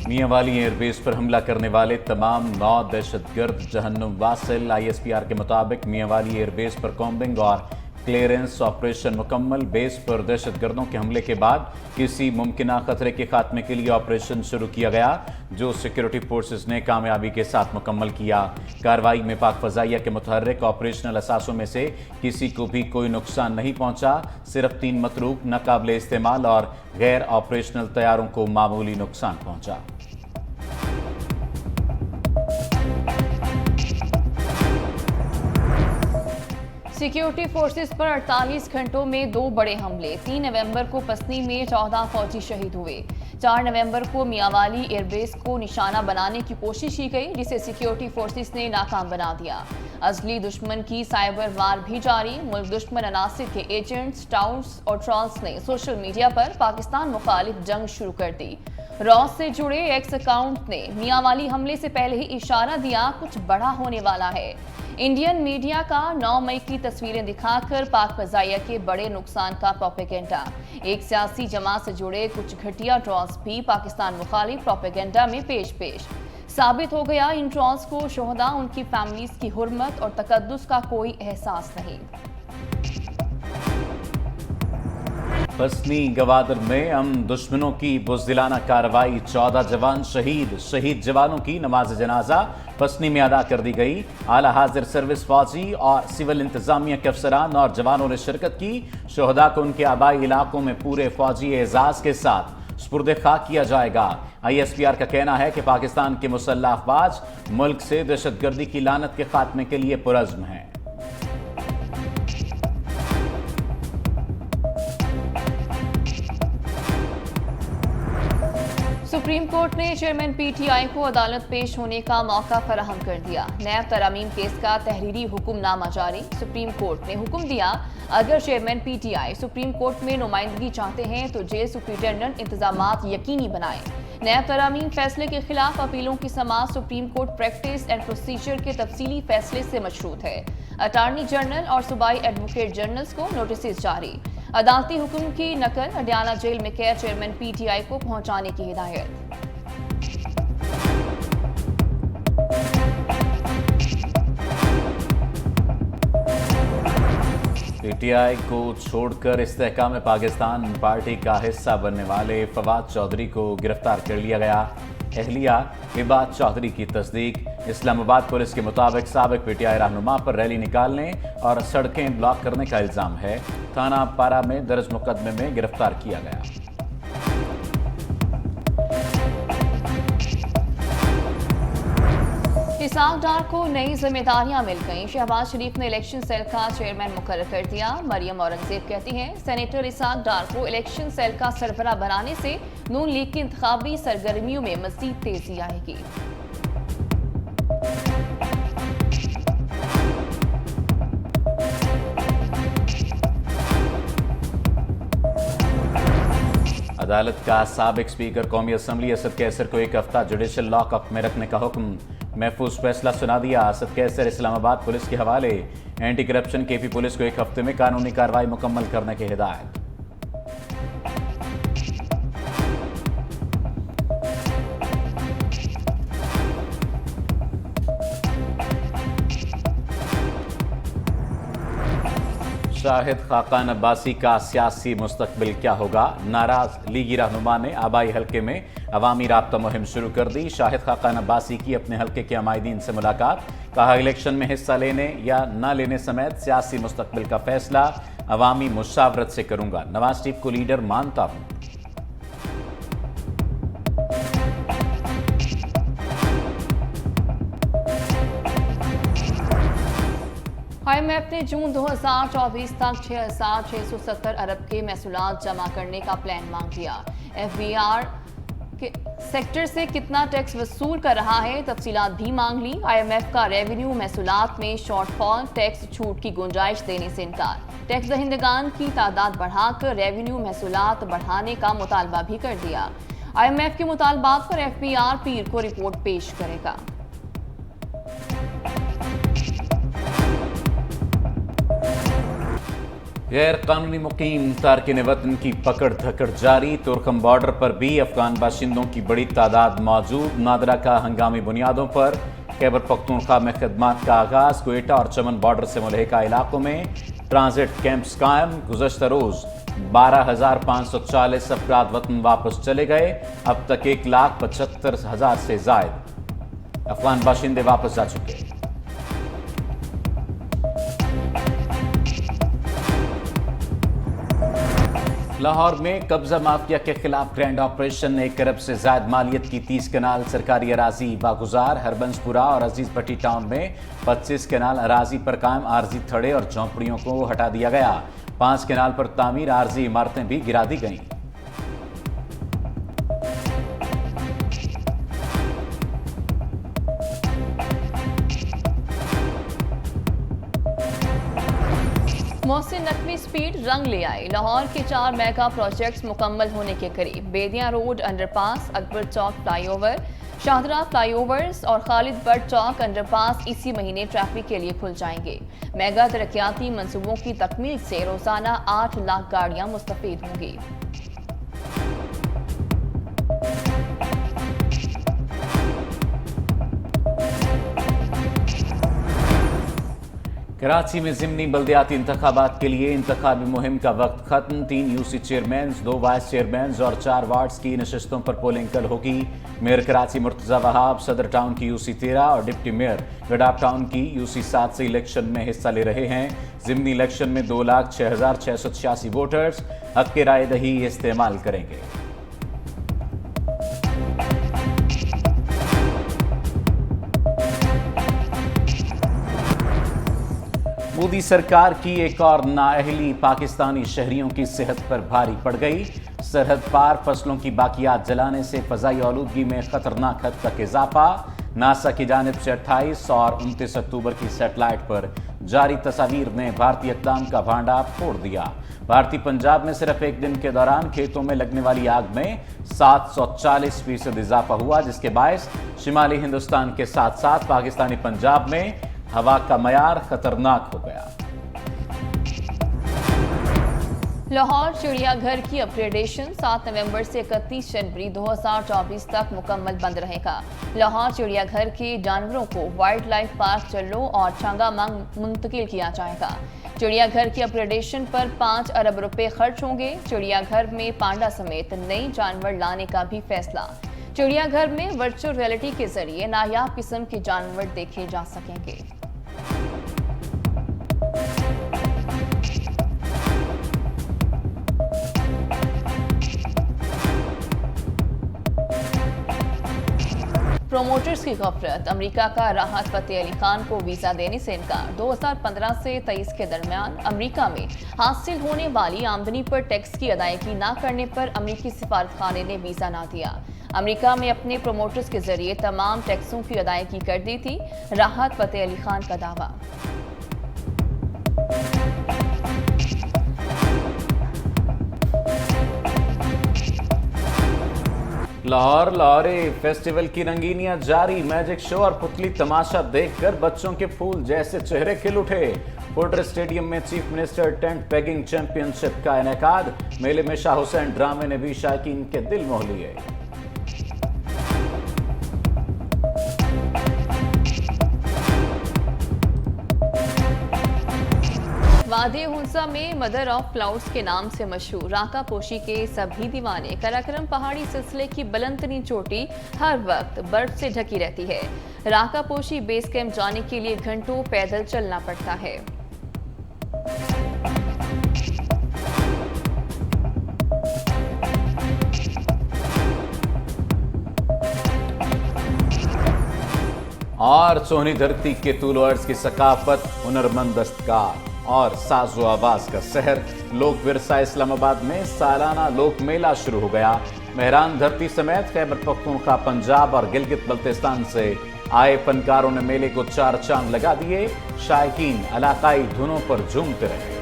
Mianwali airbase पर हमला करने वाले तमाम 9 दहशतगर्द जहन्नुम वासिल। ISPR के मुताबिक मियांवाली एयरबेस पर कॉम्बिंग और क्लियरेंस ऑपरेशन मुकम्मल। बेस पर दहशतगर्दों के हमले के बाद किसी मुमकिना खतरे के खात्मे के लिए ऑपरेशन शुरू किया गया, जो सिक्योरिटी फोर्सेस ने कामयाबी के साथ मुकम्मल किया। कार्रवाई में पाक फजाइया के मुतहर्रिक ऑपरेशनल असासों में से किसी को भी कोई नुकसान नहीं पहुंचा। सिर्फ 3 मतरूक, नाकाबिले इस्तेमाल और गैर ऑपरेशनल तैयारों को मामूली नुकसान पहुंचा। सिक्योरिटी फोर्सेस पर 48 घंटों में 2 बड़े हमले। 3 नवंबर को पसनी में 14 फौजी शहीद हुए। 4 नवंबर को मियांवाली एयरबेस को निशाना बनाने की कोशिश की गई, जिसे सिक्योरिटी फोर्सेस ने नाकाम बना दिया। असली दुश्मन की साइबर वार भी जारी। मुल्क दुश्मन अनासिर के एजेंट्स, टाउट्स और ट्रॉल्स ने सोशल मीडिया पर पाकिस्तान मुखालिफ जंग शुरू कर दी। रॉस से जुड़े एक्स अकाउंट ने मियांवाली हमले से पहले ही इशारा दिया, कुछ बड़ा होने वाला है। इंडियन मीडिया का 9 मई की तस्वीरें दिखाकर पाक फजाइया के बड़े नुकसान का प्रोपेगेंडा। एक सियासी जमात से जुड़े कुछ घटिया ट्रॉल्स भी पाकिस्तान मुखालिफ प्रोपेगेंडा में पेश साबित हो गया। इन ट्रॉल्स को शोहदा, उनकी फैमिलीज की हुर्मत और तकद्दुस का कोई एहसास नहीं। पसनी गवादर में हम दुश्मनों की बुज़दिलाना कार्रवाई। 14 जवान शहीद जवानों की नमाज जनाजा पसनी में अदा कर दी गई। आला हाजिर सर्विस फौजी और सिविल इंतजामिया के अफसरान और जवानों ने शिरकत की। शोहदा को उनके आबाई इलाकों में पूरे फौजी एजाज के साथ सुपुर्द खाक किया जाएगा। ISPR का कहना है कि पाकिस्तान के मुसल्लह अफवाज मुल्क से दहशतगर्दी की लानत के खात्मे के लिए पुरज़्म हैं। सुप्रीम कोर्ट ने चेयरमैन PTI को अदालत पेश होने का मौका फराहम कर दिया। नैब तरमीम केस का तहरीरी हुक्मनामा जारी। सुप्रीम कोर्ट ने हुक्म दिया, अगर चेयरमैन PTI सुप्रीम कोर्ट में नुमाइंदगी चाहते हैं तो जेल सुप्रिंटेंडेंट इंतजामात यकीनी बनाएं। नैब तरामीम फैसले के खिलाफ अपीलों की समाअत Supreme Court practice and procedure के तफसीली फैसले से मशरूत है। अटार्नी जनरल और सूबाई एडवोकेट जनरल्स को नोटिस जारी। अदालती हुक्म की नकल अडियाला जेल में कैद चेयरमैन PTI को पहुंचाने की हिदायत। PTI को छोड़कर इस्तेहकाम पाकिस्तान पार्टी का हिस्सा बनने वाले फवाद चौधरी को गिरफ्तार कर लिया गया। एहलिया इबाद चौधरी की तस्दीक। इस्लामाबाद पुलिस के मुताबिक साबिक PTI रहनुमा पर रैली निकालने और सड़कें ब्लॉक करने का इल्जाम है। थाना पारा में दर्ज मुकदमे में गिरफ्तार किया गया। इसाक डार को नई जिम्मेदारियां मिल गईं। शहबाज शरीफ ने इलेक्शन सेल का चेयरमैन मुकर्रर कर दिया। मरियम औरंगजेब कहती हैं, सेनेटर इसाक डार को इलेक्शन सेल का सरबराह बनाने से नून लीग की इंतखाबी सरगर्मियों में मजीद तेजी आएगी। अदालत का साबिक स्पीकर कौमी असम्बली असद कैसर को 1 हफ्ता जुडिशल लॉकअप में रखने का हुक्म। महफूज फैसला सुना दिया। असद कैसर इस्लामाबाद पुलिस के हवाले। एंटी करप्शन KP पुलिस को 1 हफ्ते में कानूनी कार्रवाई मुकम्मल करने की हिदायत। शाहिद खाकान अब्बासी का सियासी मुस्तकबिल क्या होगा? नाराज लीगी रहनुमा ने आबाई हल्के में अवामी राब्ता मुहिम शुरू कर दी। शाहिद खाकान अब्बासी की अपने हल्के के अमायदीन से मुलाकात। कहा, इलेक्शन में हिस्सा लेने या न लेने समेत सियासी मुस्तकबिल का फैसला अवामी मुशावरत से करूंगा। नवाज शरीफ को लीडर मानता हूं। IMF ने जून 2024 तक 6,670 अरब के महसूलात जमा करने का प्लान मांग लिया। FBR के सेक्टर से कितना टैक्स वसूल कर रहा है, तफसीलात भी मांग ली। IMF का रेवेन्यू महसूलात में शॉर्टफॉल, टैक्स छूट की गुंजाइश देने से इनकार। टैक्स दहिंदगान की तादाद बढ़ाकर रेवेन्यू महसूलात बढ़ाने का मुतालबा भी कर दिया। IMF के मुतालबात पर FBR पीर को रिपोर्ट पेश करेगा। गैर कानूनी मुकीम तारकिन वतन की पकड़ धकड़ जारी। तुर्कम बॉर्डर पर भी अफगान बाशिंदों की बड़ी तादाद मौजूद। नादरा का हंगामी बुनियादों पर खैबर पख्तूनख्वा में खदमात का आगाज। क्वेटा और चमन बॉर्डर से मुलहिका इलाकों में ट्रांजिट कैंप्स कायम। गुज़श्ता रोज 12,540 अफराद वतन वापस चले गए। अब तक 1,75,000 से जायद अफगान बाशिंदे वापस जा चुके। लाहौर में कब्जा माफिया के खिलाफ ग्रैंड ऑपरेशन। 1 अरब से ज्यादा मालियत की 30 कनाल सरकारी अराजी बागुजार। हरबंसपुरा और अजीज पट्टी टाउन में 25 कनाल अराजी पर कायम आरजी थड़े और झोंपड़ियों को हटा दिया गया। 5 कनाल पर तामीर आरजी इमारतें भी गिरा दी गईं। मोहसिन नकवी स्पीड रंग ले आए। लाहौर के 4 मेगा प्रोजेक्ट्स मुकम्मल होने के करीब। बेदिया रोड अंडरपास, अकबर चौक फ्लाईओवर, शाहदरा फ्लाईओवर्स और खालिद बट चौक अंडरपास इसी महीने ट्रैफिक के लिए खुल जाएंगे। मेगा तरक्याती मंसूबों की तकमील से रोजाना 8 लाख गाड़ियां मुस्तफीद होंगी। कराची में ज़िमनी बल्दियाती इंतखाबात के लिए इंतखाबी मुहिम का वक्त खत्म। 3 यूसी चेयरमैन, 2 वाइस चेयरमैन और 4 वार्ड्स की नशिस्तों पर पोलिंग कल होगी। मेयर कराची मुर्तजा वहाब सदर टाउन की यूसी 13 और डिप्टी मेयर गडाप टाउन की यूसी 7 से इलेक्शन में हिस्सा ले रहे हैं। ज़िमनी इलेक्शन में 2,06,686 वोटर्स हक के राय दही इस्तेमाल करेंगे। मोदी सरकार की एक और नाअहली पाकिस्तानी शहरियों की सेहत पर भारी पड़ गई। सरहद पार फसलों की बाकियात जलाने से फजाई आलूदगी में खतरनाक हद तक इजाफा। नासा की जानिब से 28 और 29 अक्टूबर की सैटेलाइट पर जारी तस्वीर ने भारतीय इक़दाम का भांडा फोड़ दिया। भारतीय पंजाब में सिर्फ एक दिन के दौरान खेतों में लगने वाली आग में 740% इजाफा हुआ, जिसके बायस शिमाली हिंदुस्तान के साथ साथ पाकिस्तानी पंजाब में हवा का मयार खतरनाक हो गया। लाहौर चिड़ियाघर की अपग्रेडेशन 7 नवंबर से 31 जनवरी 2024 तक मुकम्मल बंद रहेगा। लाहौर चिड़ियाघर के जानवरों को वाइल्ड लाइफ पार्क चल्लो और छांगामांग मुंतकिल किया जाएगा। चिड़ियाघर की अपग्रेडेशन पर 5 अरब रुपए खर्च होंगे। चिड़ियाघर में पांडा समेत नए जानवर लाने का भी फैसला। चिड़ियाघर में वर्चुअल रियलिटी के जरिए नायाब किस्म के जानवर देखे जा सकेंगे। प्रोमोटर्स की गफलत। अमेरिका का राहत फतेह अली खान को वीजा देने से इनकार। 2015 से 23 के दरमियान अमेरिका में हासिल होने वाली आमदनी पर टैक्स की अदायगी न करने पर अमेरिकी सिफारतखाने ने वीजा ना दिया। अमेरिका में अपने प्रोमोटर्स के जरिए तमाम टैक्सों की अदायगी कर दी थी। राहत फतेह अली खान का दावा। लाहौर फेस्टिवल की रंगीनियां जारी। मैजिक शो और पुतली तमाशा देखकर बच्चों के फूल जैसे चेहरे खिल उठे। फोर्ट्रेस स्टेडियम में chief minister tent pegging championship का इनेकाद। मेले में शाह हुसैन ड्रामे ने भी शायकीन के दिल मोह लिए। वादी हुंसा में मदर ऑफ क्लाउड्स के नाम से मशहूर राका पोशी के सभी दीवाने। कराक्रम पहाड़ी सिलसिले की बुलंदतरीन चोटी हर वक्त बर्फ से ढकी रहती है। राका पोशी बेस कैंप जाने के लिए घंटों पैदल चलना पड़ता है। और सोहनी धरती के तूल अर्ज की सकाफत, हुनरमंद दस्तकार और साजो आवाज का शहर लोक विरसा इस्लामाबाद में सालाना लोक मेला शुरू हो गया। मेहरान धरती समेत खैबर पख्तूनख्वा, पंजाब और गिलगित बल्तिस्तान से आए फनकारों ने मेले को 4 चांद लगा दिए। शायकीन इलाकाई धुनों पर झूमते रहे।